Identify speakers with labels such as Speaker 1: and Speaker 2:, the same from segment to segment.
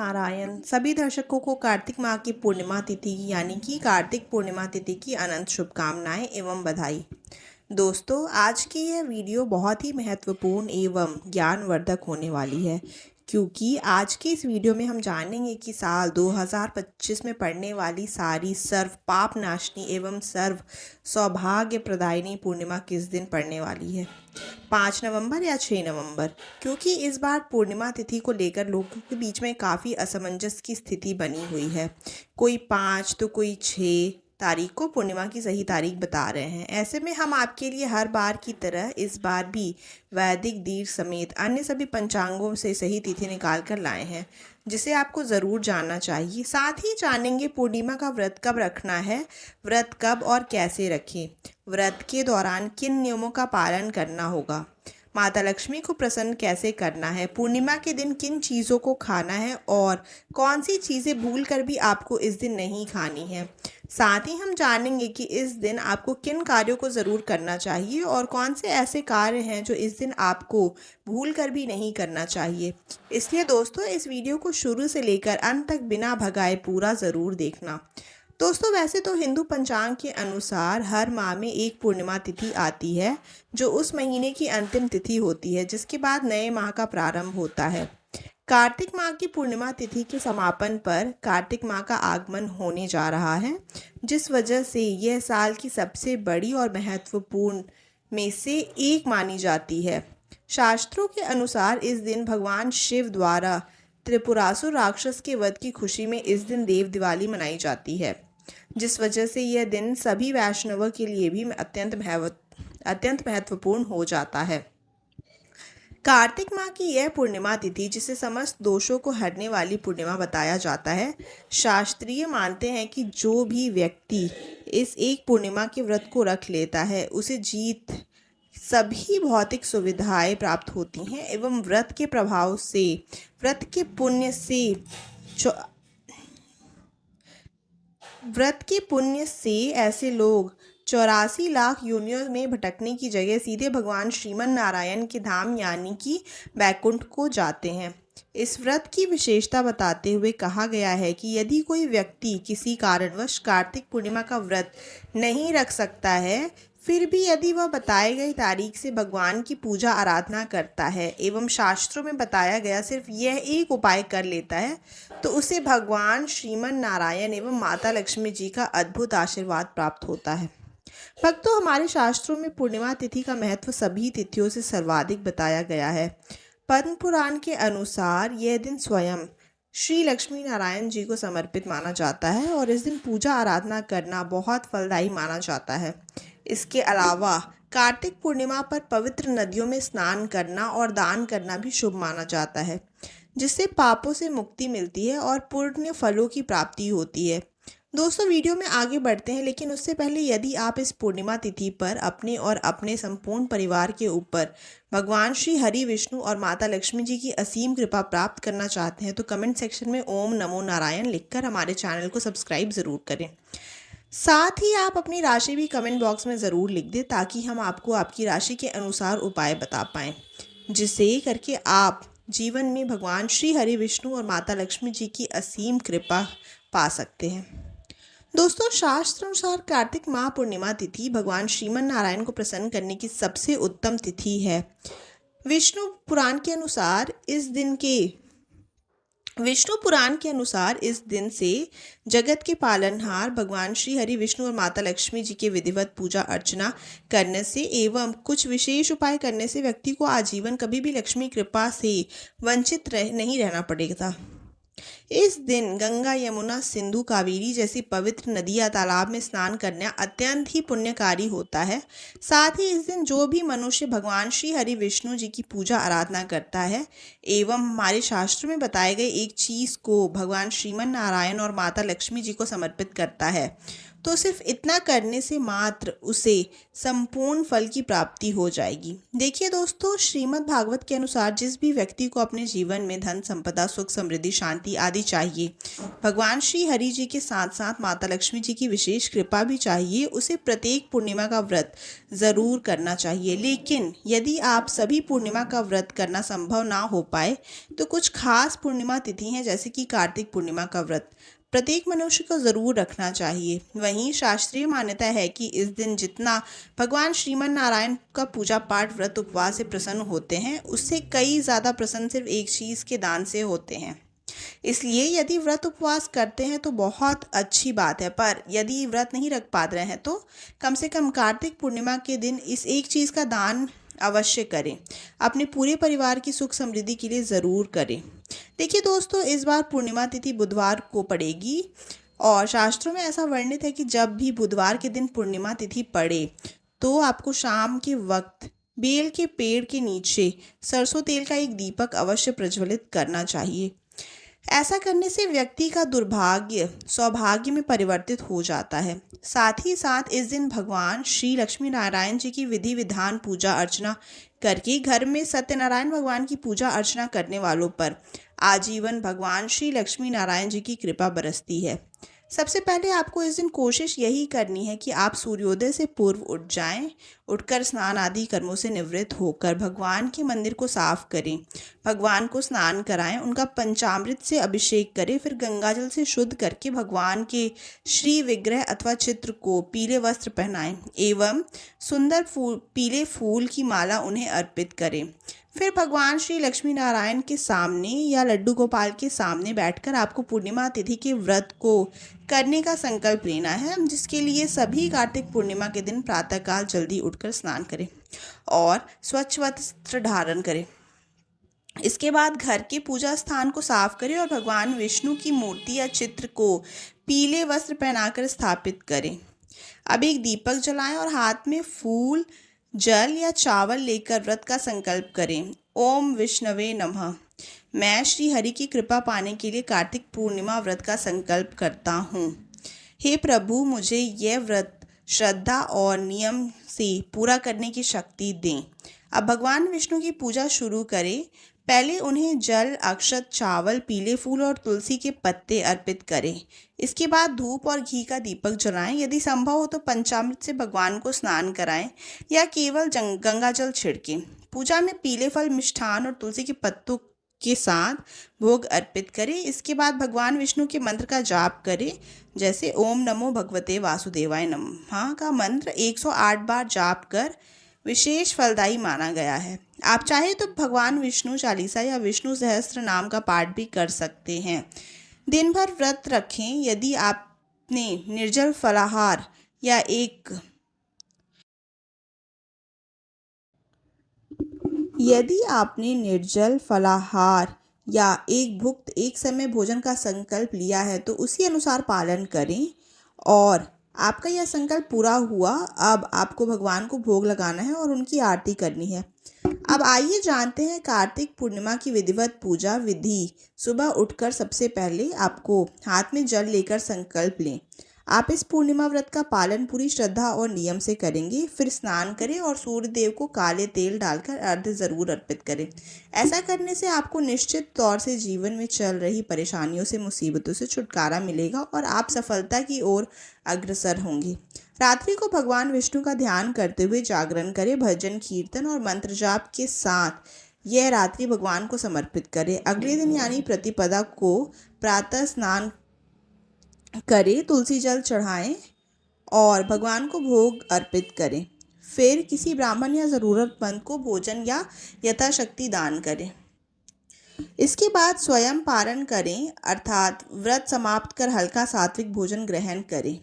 Speaker 1: नारायण। सभी दर्शकों को कार्तिक माह की पूर्णिमा तिथि यानी कि कार्तिक पूर्णिमा तिथि की अनंत शुभकामनाएं एवं बधाई। दोस्तों, आज की यह वीडियो बहुत ही महत्वपूर्ण एवं ज्ञानवर्धक होने वाली है, क्योंकि आज की इस वीडियो में हम जानेंगे कि साल 2025 में पड़ने वाली सारी सर्व पाप नाशनी एवं सर्व सौभाग्य प्रदायिनी पूर्णिमा किस दिन पड़ने वाली है, 5 नवंबर या 6 नवंबर। क्योंकि इस बार पूर्णिमा तिथि को लेकर लोगों के बीच में काफ़ी असमंजस की स्थिति बनी हुई है। कोई 5 तो कोई 6 तारीख को पूर्णिमा की सही तारीख बता रहे हैं। ऐसे में हम आपके लिए हर बार की तरह इस बार भी वैदिक दीर्घ समेत अन्य सभी पंचांगों से सही तिथि निकाल कर लाए हैं, जिसे आपको ज़रूर जानना चाहिए। साथ ही जानेंगे पूर्णिमा का व्रत कब रखना है, व्रत कब और कैसे रखें, व्रत के दौरान किन नियमों का पालन करना होगा, माता लक्ष्मी को प्रसन्न कैसे करना है, पूर्णिमा के दिन किन चीज़ों को खाना है और कौन सी चीज़ें भूल कर भी आपको इस दिन नहीं खानी है। साथ ही हम जानेंगे कि इस दिन आपको किन कार्यों को ज़रूर करना चाहिए और कौन से ऐसे कार्य हैं जो इस दिन आपको भूल कर भी नहीं करना चाहिए। इसलिए दोस्तों, इस वीडियो को शुरू से लेकर अंत तक बिना भगाए पूरा ज़रूर देखना। दोस्तों, वैसे तो हिंदू पंचांग के अनुसार हर माह में एक पूर्णिमा तिथि आती है, जो उस महीने की अंतिम तिथि होती है, जिसके बाद नए माह का प्रारंभ होता है। कार्तिक माह की पूर्णिमा तिथि के समापन पर कार्तिक माह का आगमन होने जा रहा है, जिस वजह से यह साल की सबसे बड़ी और महत्वपूर्ण में से एक मानी जाती है। शास्त्रों के अनुसार इस दिन भगवान शिव द्वारा त्रिपुरासुर राक्षस के वध की खुशी में इस दिन देव दिवाली मनाई जाती है, जिस वजह से यह दिन सभी वैष्णवों के लिए भी अत्यंत महत्वपूर्ण हो जाता है। कार्तिक माह की यह पूर्णिमा तिथि, जिसे समस्त दोषों को हरने वाली पूर्णिमा बताया जाता है, शास्त्रीय मानते हैं कि जो भी व्यक्ति इस एक पूर्णिमा के व्रत को रख लेता है, उसे सभी भौतिक सुविधाएं प्राप्त होती हैं एवं व्रत के प्रभाव से, व्रत के पुण्य से ऐसे लोग 84 लाख योनियों में भटकने की जगह सीधे भगवान श्रीमन नारायण के धाम यानी कि बैकुंठ को जाते हैं। इस व्रत की विशेषता बताते हुए कहा गया है कि यदि कोई व्यक्ति किसी कारणवश कार्तिक पूर्णिमा का व्रत नहीं रख सकता है, फिर भी यदि वह बताई गई तारीख से भगवान की पूजा आराधना करता है एवं शास्त्रों में बताया गया सिर्फ यह एक उपाय कर लेता है, तो उसे भगवान श्रीमन नारायण एवं माता लक्ष्मी जी का अद्भुत आशीर्वाद प्राप्त होता है। भक्तों, हमारे शास्त्रों में पूर्णिमा तिथि का महत्व सभी तिथियों से सर्वाधिक बताया गया है। पद्म पुराण के अनुसार यह दिन स्वयं श्री लक्ष्मी नारायण जी को समर्पित माना जाता है और इस दिन पूजा आराधना करना बहुत फलदायी माना जाता है। इसके अलावा कार्तिक पूर्णिमा पर पवित्र नदियों में स्नान करना और दान करना भी शुभ माना जाता है, जिससे पापों से मुक्ति मिलती है और पुण्य फलों की प्राप्ति होती है। दोस्तों, वीडियो में आगे बढ़ते हैं, लेकिन उससे पहले यदि आप इस पूर्णिमा तिथि पर अपने और अपने संपूर्ण परिवार के ऊपर भगवान श्री हरि विष्णु और माता लक्ष्मी जी की असीम कृपा प्राप्त करना चाहते हैं, तो कमेंट सेक्शन में ओम नमो नारायण लिखकर हमारे चैनल को सब्सक्राइब ज़रूर करें। साथ ही आप अपनी राशि भी कमेंट बॉक्स में ज़रूर लिख दें, ताकि हम आपको आपकी राशि के अनुसार उपाय बता पाएँ, जिससे करके आप जीवन में भगवान श्री हरि विष्णु और माता लक्ष्मी जी की असीम कृपा पा सकते हैं। दोस्तों, शास्त्र अनुसार कार्तिक माह पूर्णिमा तिथि भगवान श्रीमन नारायण को प्रसन्न करने की सबसे उत्तम तिथि है। विष्णु पुराण के अनुसार इस दिन से जगत के पालनहार भगवान श्री हरि विष्णु और माता लक्ष्मी जी के विधिवत पूजा अर्चना करने से एवं कुछ विशेष उपाय करने से व्यक्ति को आजीवन कभी भी लक्ष्मी कृपा से वंचित नहीं रहना पड़ेगा। इस दिन गंगा, यमुना, सिंधु, कावेरी जैसी पवित्र नदी या तालाब में स्नान करना अत्यंत ही पुण्यकारी होता है। साथ ही इस दिन जो भी मनुष्य भगवान श्री हरि विष्णु जी की पूजा आराधना करता है एवं हमारे शास्त्रों में बताए गए एक चीज़ को भगवान श्रीमन नारायण और माता लक्ष्मी जी को समर्पित करता है, तो सिर्फ इतना करने से मात्र उसे संपूर्ण फल की प्राप्ति हो जाएगी। देखिए दोस्तों, श्रीमद् भागवत के अनुसार जिस भी व्यक्ति को अपने जीवन में धन संपदा, सुख समृद्धि, शांति आदि चाहिए, भगवान श्री हरि जी के साथ साथ माता लक्ष्मी जी की विशेष कृपा भी चाहिए, उसे प्रत्येक पूर्णिमा का व्रत ज़रूर करना चाहिए। लेकिन यदि आप सभी पूर्णिमा का व्रत करना संभव ना हो पाए तो कुछ खास पूर्णिमा तिथि हैं, जैसे कि कार्तिक पूर्णिमा का व्रत प्रत्येक मनुष्य को ज़रूर रखना चाहिए। वहीं शास्त्रीय मान्यता है कि इस दिन जितना भगवान श्रीमन नारायण का पूजा पाठ, व्रत, उपवास से प्रसन्न होते हैं, उससे कई ज़्यादा प्रसन्न सिर्फ एक चीज़ के दान से होते हैं। इसलिए यदि व्रत उपवास करते हैं तो बहुत अच्छी बात है, पर यदि व्रत नहीं रख पा रहे हैं तो कम से कम कार्तिक पूर्णिमा के दिन इस एक चीज़ का दान अवश्य करें। अपने पूरे परिवार की सुख समृद्धि के लिए ज़रूर करें। देखिए दोस्तों, इस बार पूर्णिमा तिथि बुधवार को पड़ेगी और शास्त्रों में ऐसा वर्णित है कि जब भी बुधवार के दिन पूर्णिमा तिथि पड़े तो आपको शाम के वक्त बेल के पेड़ के नीचे सरसों तेल का एक दीपक अवश्य प्रज्वलित करना चाहिए। ऐसा करने से व्यक्ति का दुर्भाग्य सौभाग्य में परिवर्तित हो जाता है। साथ ही साथ इस दिन भगवान श्री लक्ष्मी नारायण जी की विधि विधान पूजा अर्चना करके घर में सत्यनारायण भगवान की पूजा अर्चना करने वालों पर आजीवन भगवान श्री लक्ष्मी नारायण जी की कृपा बरसती है। सबसे पहले आपको इस दिन कोशिश यही करनी है कि आप सूर्योदय से पूर्व उठ जाएं। उठकर स्नान आदि कर्मों से निवृत्त होकर भगवान के मंदिर को साफ करें, भगवान को स्नान कराएं, उनका पंचामृत से अभिषेक करें, फिर गंगाजल से शुद्ध करके भगवान के श्री विग्रह अथवा चित्र को पीले वस्त्र पहनाएं एवं सुंदर पीले फूल की माला उन्हें अर्पित करें। फिर भगवान श्री लक्ष्मी नारायण के सामने या लड्डू गोपाल के सामने बैठकर आपको पूर्णिमा तिथि के व्रत को करने का संकल्प लेना है, जिसके लिए सभी कार्तिक पूर्णिमा के दिन प्रातःकाल जल्दी उठकर स्नान करें और स्वच्छ वस्त्र धारण करें। इसके बाद घर के पूजा स्थान को साफ करें और भगवान विष्णु की मूर्ति या चित्र को पीले वस्त्र पहनाकर स्थापित करें। अब एक दीपक जलाएं और हाथ में फूल, जल या चावल लेकर व्रत का संकल्प करें। ओम विष्णवे नमः। मैं श्री हरि की कृपा पाने के लिए कार्तिक पूर्णिमा व्रत का संकल्प करता हूँ। हे प्रभु, मुझे यह व्रत श्रद्धा और नियम से पूरा करने की शक्ति दें। अब भगवान विष्णु की पूजा शुरू करें। पहले उन्हें जल, अक्षत, चावल, पीले फूल और तुलसी के पत्ते अर्पित करें। इसके बाद धूप और घी का दीपक जलाएं। यदि संभव हो तो पंचामृत से भगवान को स्नान कराएं या केवल गंगा जल छिड़कें। पूजा में पीले फल, मिष्ठान और तुलसी के पत्तों के साथ भोग अर्पित करें। इसके बाद भगवान विष्णु के मंत्र का जाप करें, जैसे ओम नमो भगवते वासुदेवाय नमः का मंत्र 108 बार जाप कर विशेष फलदायी माना गया है। आप चाहे तो भगवान विष्णु चालीसा या विष्णु सहस्त्र नाम का पाठ भी कर सकते हैं। दिन भर व्रत रखें। यदि आपने निर्जल फलाहार या एक भुक्त एक समय भोजन का संकल्प लिया है तो उसी अनुसार पालन करें और आपका यह संकल्प पूरा हुआ। अब आपको भगवान को भोग लगाना है और उनकी आरती करनी है। अब आइए जानते हैं कार्तिक पूर्णिमा की विधिवत पूजा विधि। सुबह उठकर सबसे पहले आपको हाथ में जल लेकर संकल्प लें। आप इस पूर्णिमा व्रत का पालन पूरी श्रद्धा और नियम से करेंगे। फिर स्नान करें और सूर्य देव को काले तेल डालकर अर्घ्य जरूर अर्पित करें। ऐसा करने से आपको निश्चित तौर से जीवन में चल रही परेशानियों से, मुसीबतों से छुटकारा मिलेगा और आप सफलता की ओर अग्रसर होंगे। रात्रि को भगवान विष्णु का ध्यान करते हुए जागरण करें। भजन, कीर्तन और मंत्र जाप के साथ यह रात्रि भगवान को समर्पित करें। अगले दिन यानी प्रतिपदा को प्रातः स्नान करें, तुलसी जल चढ़ाएं और भगवान को भोग अर्पित करें। फिर किसी ब्राह्मण या ज़रूरतमंद को भोजन या यथाशक्ति दान करें। इसके बाद स्वयं पारण करें, अर्थात व्रत समाप्त कर हल्का सात्विक भोजन ग्रहण करें।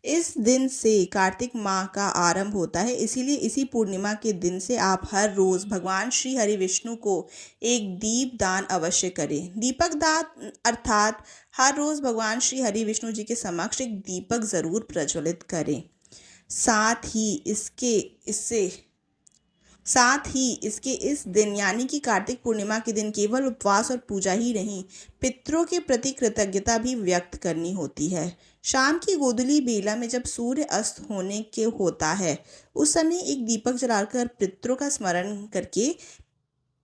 Speaker 1: इस दिन से कार्तिक माह का आरंभ होता है, इसीलिए इसी पूर्णिमा के दिन से आप हर रोज़ भगवान श्री हरि विष्णु को एक दीप दान अवश्य करें। दीपक दान अर्थात हर रोज़ भगवान श्री हरि विष्णु जी के समक्ष एक दीपक ज़रूर प्रज्वलित करें। साथ ही इससे साथ ही इसके इस दिन यानी कि कार्तिक पूर्णिमा के दिन केवल उपवास और पूजा ही नहीं, पितरों के प्रति कृतज्ञता भी व्यक्त करनी होती है। शाम की गोधूली बेला में जब सूर्य अस्त होने के होता है, उस समय एक दीपक जलाकर पितरों का स्मरण करके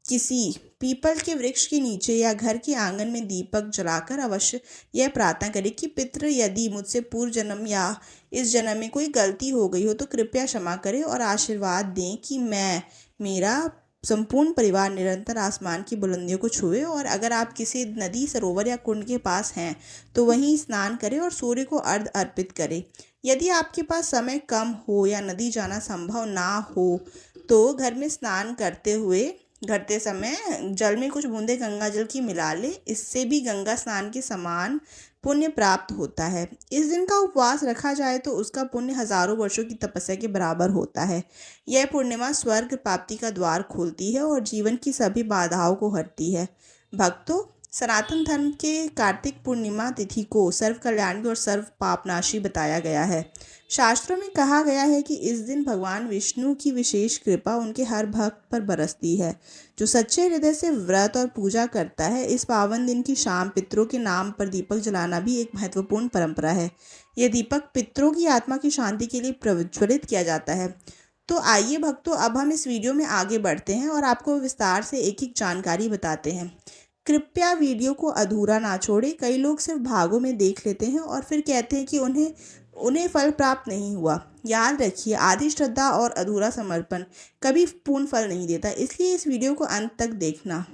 Speaker 1: किसी पीपल के वृक्ष के नीचे या घर के आंगन में दीपक जलाकर अवश्य यह प्रार्थना करें कि पितृ यदि मुझसे पूर्व जन्म या इस जन्म में कोई गलती हो गई हो तो कृपया क्षमा करें और आशीर्वाद दें कि मैं मेरा संपूर्ण परिवार निरंतर आसमान की बुलंदियों को छुए। और अगर आप किसी नदी, सरोवर या कुंड के पास हैं तो वहीं स्नान करें और सूर्य को अर्घ्य अर्पित करें। यदि आपके पास समय कम हो या नदी जाना संभव ना हो तो घर में स्नान करते समय जल में कुछ बूंदे गंगा जल की मिला ले। इससे भी गंगा स्नान के समान पुण्य प्राप्त होता है। इस दिन का उपवास रखा जाए तो उसका पुण्य हजारों वर्षों की तपस्या के बराबर होता है। यह पूर्णिमा स्वर्ग प्राप्ति का द्वार खोलती है और जीवन की सभी बाधाओं को हरती है। भक्तों, सनातन धर्म के कार्तिक पूर्णिमा तिथि को सर्व कल्याणी और सर्व पापनाशी बताया गया है। शास्त्रों में कहा गया है कि इस दिन भगवान विष्णु की विशेष कृपा उनके हर भक्त पर बरसती है जो सच्चे हृदय से व्रत और पूजा करता है। इस पावन दिन की शाम पितरों के नाम पर दीपक जलाना भी एक महत्वपूर्ण परंपरा है। यह दीपक पितरों की आत्मा की शांति के लिए प्रज्वलित किया जाता है। तो आइए भक्तों, अब हम इस वीडियो में आगे बढ़ते हैं और आपको विस्तार से एक एक जानकारी बताते हैं। कृपया वीडियो को अधूरा ना छोड़ें। कई लोग सिर्फ भागों में देख लेते हैं और फिर कहते हैं कि उन्हें फल प्राप्त नहीं हुआ। याद रखिए, आधी श्रद्धा और अधूरा समर्पण कभी पूर्ण फल नहीं देता। इसलिए इस वीडियो को अंत तक देखना,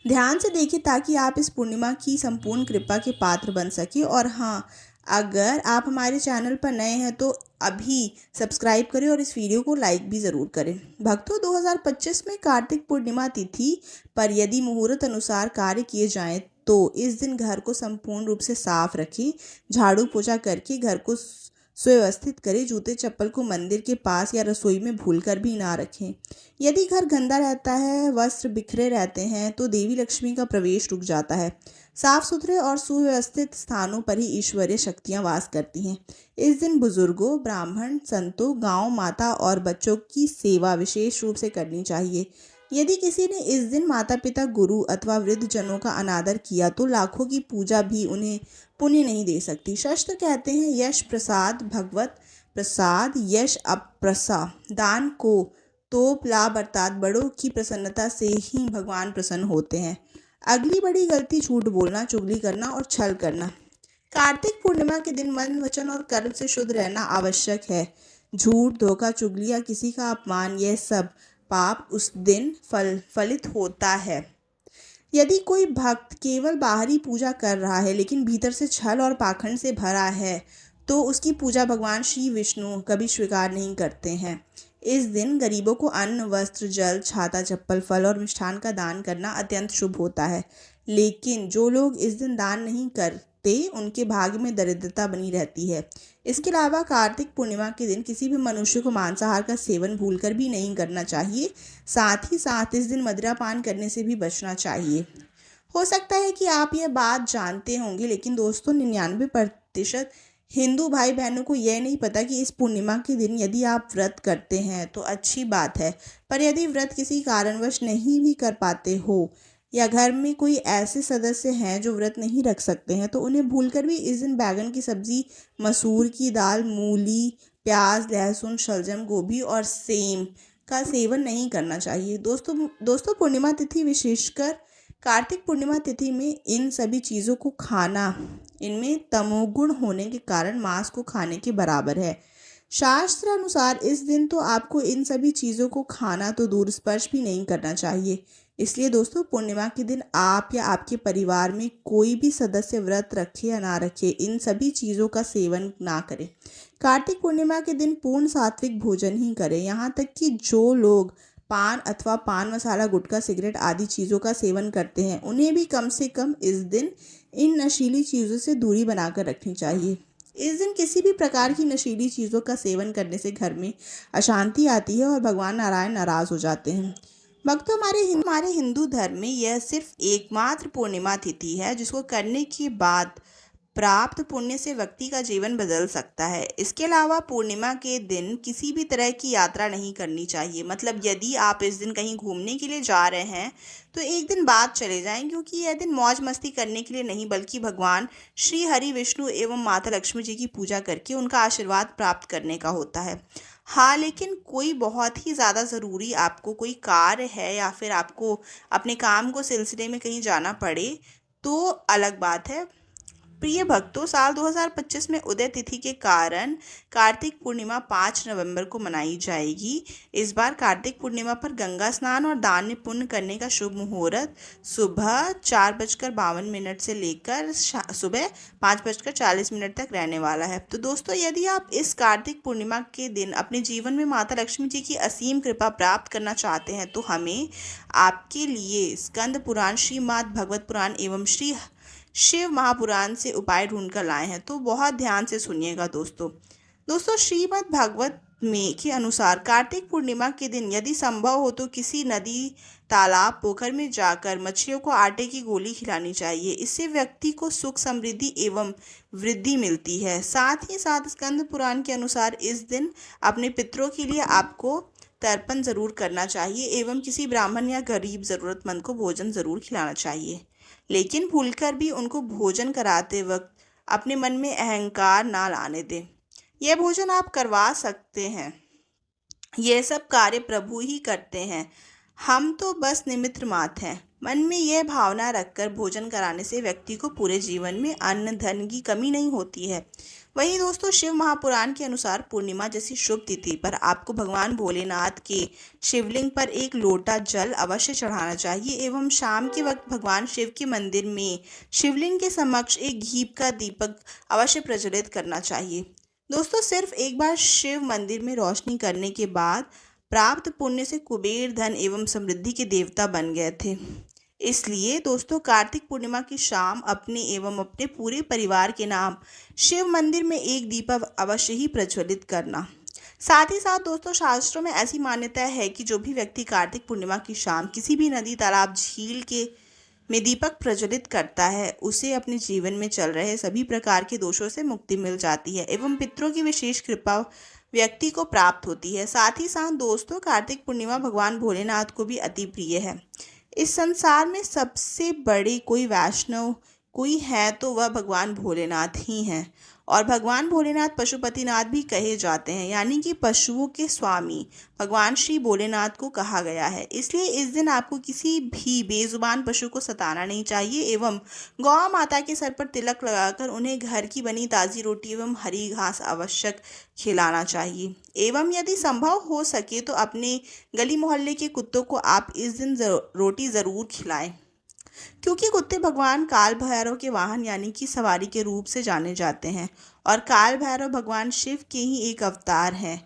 Speaker 1: ध्यान से देखिए ताकि आप इस पूर्णिमा की संपूर्ण कृपा के पात्र बन सके। और हाँ, अगर आप हमारे चैनल पर नए हैं तो अभी सब्सक्राइब करें और इस वीडियो को लाइक भी ज़रूर करें। भक्तों, 2025 में कार्तिक पूर्णिमा तिथि पर यदि मुहूर्त अनुसार कार्य किए जाएं तो इस दिन घर को संपूर्ण रूप से साफ रखें। झाड़ू पोछा करके घर को सुव्यवस्थित करें। जूते चप्पल को मंदिर के पास या रसोई में भूलकर भी ना रखें। यदि घर गंदा रहता है, वस्त्र बिखरे रहते हैं तो देवी लक्ष्मी का प्रवेश रुक जाता है। साफ सुथरे और सुव्यवस्थित स्थानों पर ही ईश्वरीय शक्तियां वास करती हैं। इस दिन बुजुर्गों, ब्राह्मण, संतों, गांव माता और बच्चों की सेवा विशेष रूप से करनी चाहिए। यदि किसी ने इस दिन माता पिता, गुरु अथवा वृद्ध जनों का अनादर किया तो लाखों की पूजा भी उन्हें पुण्य नहीं दे सकती। शास्त्र कहते हैं, यश प्रसाद भगवत प्रसाद, यश अप्रसाद दान को तोप लाभ, अर्थात बड़ों की प्रसन्नता से ही भगवान प्रसन्न होते हैं। अगली बड़ी गलती झूठ बोलना, चुगली करना और छल करना। कार्तिक पूर्णिमा के दिन मन, वचन और कर्म से शुद्ध रहना आवश्यक है। झूठ, धोखा, चुगली या किसी का अपमान, यह सब पाप उस दिन फलित होता है। यदि कोई भक्त केवल बाहरी पूजा कर रहा है लेकिन भीतर से छल और पाखंड से भरा है तो उसकी पूजा भगवान श्री विष्णु कभी स्वीकार नहीं करते हैं। इस दिन गरीबों को अन्न, वस्त्र, जल, छाता, चप्पल, फल और मिष्ठान का दान करना अत्यंत शुभ होता है। लेकिन जो लोग इस दिन दान नहीं करते उनके भाग्य में दरिद्रता बनी रहती है। इसके अलावा कार्तिक पूर्णिमा के दिन किसी भी मनुष्य को मांसाहार का सेवन भूलकर भी नहीं करना चाहिए। साथ ही साथ इस दिन मदिरा पान करने से भी बचना चाहिए। हो सकता है कि आप यह बात जानते होंगे, लेकिन दोस्तों 99% हिंदू भाई बहनों को यह नहीं पता कि इस पूर्णिमा के दिन यदि आप व्रत करते हैं तो अच्छी बात है, पर यदि व्रत किसी कारणवश नहीं भी कर पाते हो या घर में कोई ऐसे सदस्य हैं जो व्रत नहीं रख सकते हैं तो उन्हें भूलकर भी इस दिन बैगन की सब्जी, मसूर की दाल, मूली, प्याज, लहसुन, शलजम, गोभी और सेम का सेवन नहीं करना चाहिए। दोस्तों पूर्णिमा तिथि, विशेषकर कार्तिक पूर्णिमा तिथि में इन सभी चीज़ों को खाना इनमें तमोगुण होने के कारण मांस को खाने के बराबर है। शास्त्र अनुसार इस दिन तो आपको इन सभी चीज़ों को खाना तो दूर स्पर्श भी नहीं करना चाहिए। इसलिए दोस्तों, पूर्णिमा के दिन आप या आपके परिवार में कोई भी सदस्य व्रत रखे या ना रखे, इन सभी चीज़ों का सेवन ना करें। कार्तिक पूर्णिमा के दिन पूर्ण सात्विक भोजन ही करें। यहाँ तक कि जो लोग पान अथवा पान मसाला, गुटखा, सिगरेट आदि चीज़ों का सेवन करते हैं उन्हें भी कम से कम इस दिन इन नशीली चीज़ों से दूरी बनाकर रखनी चाहिए। इस दिन किसी भी प्रकार की नशीली चीज़ों का सेवन करने से घर में अशांति आती है और भगवान नारायण नाराज हो जाते हैं। भक्तों, हमारे हिंदू धर्म में यह सिर्फ एकमात्र पूर्णिमा तिथि है जिसको करने के बाद प्राप्त पुण्य से व्यक्ति का जीवन बदल सकता है। इसके अलावा पूर्णिमा के दिन किसी भी तरह की यात्रा नहीं करनी चाहिए। मतलब यदि आप इस दिन कहीं घूमने के लिए जा रहे हैं तो एक दिन बाद चले जाएं, क्योंकि यह दिन मौज मस्ती करने के लिए नहीं बल्कि भगवान श्री हरि विष्णु एवं माता लक्ष्मी जी की पूजा करके उनका आशीर्वाद प्राप्त करने का होता है। हाँ, लेकिन कोई बहुत ही ज़्यादा ज़रूरी आपको कोई कार्य है या फिर आपको अपने काम को सिलसिले में कहीं जाना पड़े तो अलग बात है। प्रिय भक्तों, साल 2025 में उदय तिथि के कारण कार्तिक पूर्णिमा 5 नवंबर को मनाई जाएगी। इस बार कार्तिक पूर्णिमा पर गंगा स्नान और दान पुण्य करने का शुभ मुहूर्त सुबह 4:52 से लेकर सुबह 5:40 तक रहने वाला है। तो दोस्तों, यदि आप इस कार्तिक पूर्णिमा के दिन अपने जीवन में माता लक्ष्मी जी की असीम कृपा प्राप्त करना चाहते हैं तो हमें आपके लिए स्कंद पुराण, श्रीमद् भागवत पुराण एवं श्री शिव महापुराण से उपाय ढूंढ कर लाए हैं। तो बहुत ध्यान से सुनिएगा दोस्तों श्रीमद् भागवत में के अनुसार कार्तिक पूर्णिमा के दिन यदि संभव हो तो किसी नदी, तालाब, पोखर में जाकर मछलियों को आटे की गोली खिलानी चाहिए। इससे व्यक्ति को सुख, समृद्धि एवं वृद्धि मिलती है। साथ ही साथ स्कंद पुराण के अनुसार इस दिन अपने पितरों के लिए आपको तर्पण जरूर करना चाहिए एवं किसी ब्राह्मण या गरीब जरूरतमंद को भोजन जरूर खिलाना चाहिए। लेकिन भूलकर भी उनको भोजन कराते वक्त अपने मन में अहंकार ना लाने दें। यह भोजन आप करवा सकते हैं, यह सब कार्य प्रभु ही करते हैं, हम तो बस निमित्त मात्र हैं। मन में यह भावना रखकर भोजन कराने से व्यक्ति को पूरे जीवन में अन्न धन की कमी नहीं होती है। वहीं दोस्तों, शिव महापुराण के अनुसार पूर्णिमा जैसी शुभ तिथि पर आपको भगवान भोलेनाथ के शिवलिंग पर एक लोटा जल अवश्य चढ़ाना चाहिए एवं शाम के वक्त भगवान शिव के मंदिर में शिवलिंग के समक्ष एक घी का दीपक अवश्य प्रज्वलित करना चाहिए। दोस्तों, सिर्फ एक बार शिव मंदिर में रोशनी करने के बाद प्राप्त पुण्य से कुबेर धन एवं समृद्धि के देवता बन गए थे। इसलिए दोस्तों, कार्तिक पूर्णिमा की शाम अपने एवं अपने पूरे परिवार के नाम शिव मंदिर में एक दीपक अवश्य ही प्रज्वलित करना। साथ ही साथ दोस्तों, शास्त्रों में ऐसी मान्यता है कि जो भी व्यक्ति कार्तिक पूर्णिमा की शाम किसी भी नदी, तालाब, झील के में दीपक प्रज्वलित करता है उसे अपने जीवन में चल रहे सभी प्रकार के दोषों से मुक्ति मिल जाती है एवं पितरों की विशेष कृपा व्यक्ति को प्राप्त होती है। साथ ही साथ दोस्तों, कार्तिक पूर्णिमा भगवान भोलेनाथ को भी अति प्रिय है। इस संसार में सबसे बड़े कोई वैष्णव कोई है तो वह भगवान भोलेनाथ ही हैं। और भगवान भोलेनाथ पशुपतिनाथ भी कहे जाते हैं, यानी कि पशुओं के स्वामी भगवान श्री भोलेनाथ को कहा गया है। इसलिए इस दिन आपको किसी भी बेजुबान पशु को सताना नहीं चाहिए एवं गौ माता के सर पर तिलक लगाकर उन्हें घर की बनी ताज़ी रोटी एवं हरी घास आवश्यक खिलाना चाहिए। एवं यदि संभव हो सके तो अपने गली मोहल्ले के कुत्तों को आप इस दिन रोटी ज़रूर खिलाएं, क्योंकि कुत्ते भगवान काल भैरव के वाहन यानी कि सवारी के रूप से जाने जाते हैं और काल भैरव भगवान शिव के ही एक अवतार हैं।